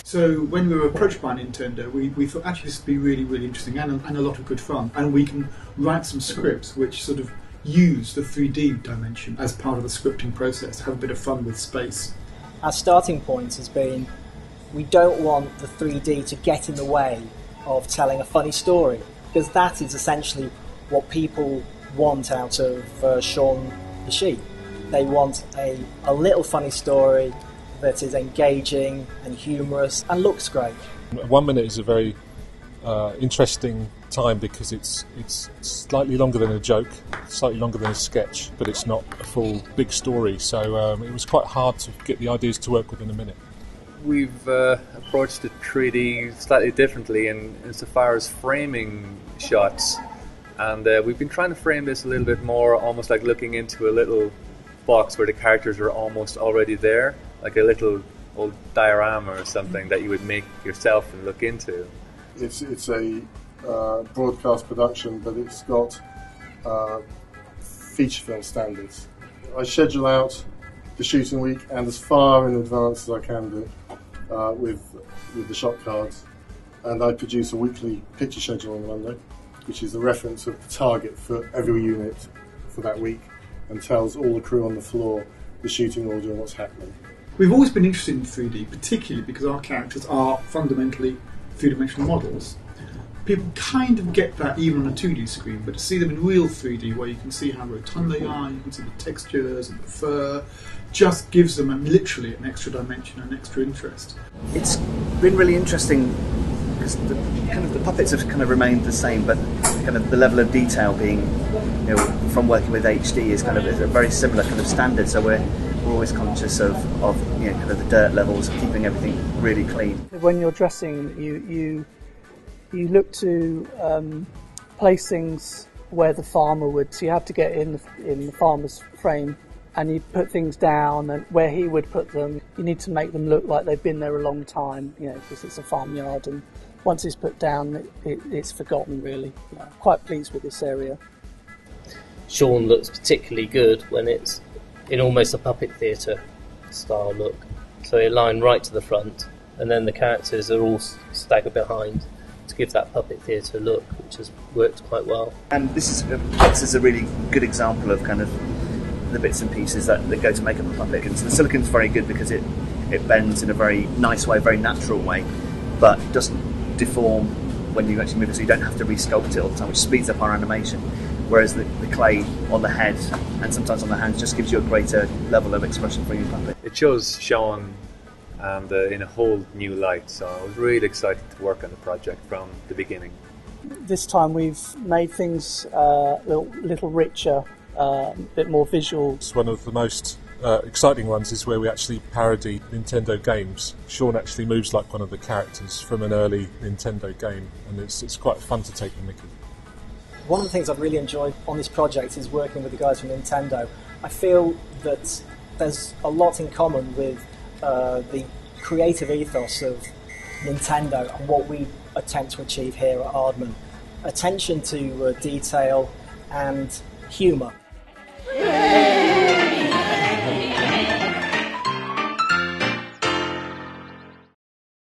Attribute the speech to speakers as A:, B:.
A: So when we were approached by Nintendo, we thought actually this would be really, really interesting and a lot of good fun. And we can write some scripts which sort of use the 3D dimension as part of the scripting process, have a bit of fun with space.
B: Our starting point has been we don't want the 3D to get in the way of telling a funny story, because that is essentially what people want out of Shaun the sheep. They want a little funny story that is engaging and humorous and looks great.
C: 1 minute is a very interesting time because it's slightly longer than a joke, slightly longer than a sketch, but it's not a full big story, so it was quite hard to get the ideas to work within a minute.
D: We've approached the 3D slightly differently insofar as framing shots, and we've been trying to frame this a little bit more almost like looking into a little box where the characters are almost already there, like a little old diorama or something that you would make yourself and look into.
E: It's a broadcast production, but it's got feature film standards. I schedule out the shooting week and as far in advance as I can do with the shot cards, and I produce a weekly picture schedule on Monday, which is the reference of the target for every unit for that week and tells all the crew on the floor the shooting order and what's happening.
A: We've always been interested in 3D, particularly because our characters are fundamentally three-dimensional models. People kind of get that even on a 2D screen, but to see them in real 3D, where you can see how rotund they are, you can see the textures and the fur, just gives them literally an extra dimension, an extra interest.
F: It's been really interesting because the puppets have kind of remained the same, but kind of the level of detail being, from working with HD is a very similar kind of standard. So we're always conscious of kind of the dirt levels, keeping everything really clean.
G: When you're dressing, you look to place things where the farmer would. So you have to get in the farmer's frame, and you put things down and where he would put them. You need to make them look like they've been there a long time, because it's a farmyard, and once it's put down, it's forgotten really. I'm quite pleased with this area.
H: Shaun looks particularly good when it's in almost a puppet theatre style look. So you line right to the front, and then the characters are all staggered behind to give that puppet theatre look, which has worked quite well.
F: And this is a really good example of kind of the bits and pieces that go to make up a puppet. And so the silicon's very good because it bends in a very nice way, very natural way, but doesn't deform when you actually move it, so you don't have to re-sculpt it all the time, which speeds up our animation. Whereas the clay on the head and sometimes on the hands just gives you a greater level of expression for your puppet.
D: It shows Shaun and in a whole new light, so I was really excited to work on the project from the beginning.
G: This time we've made things a little richer, a bit more visual.
C: It's one of the most exciting ones is where we actually parody Nintendo games. Shaun actually moves like one of the characters from an early Nintendo game, and it's quite fun to take the mickey.
B: One of the things I've really enjoyed on this project is working with the guys from Nintendo. I feel that there's a lot in common with the creative ethos of Nintendo and what we attempt to achieve here at Aardman. Attention to detail and humour.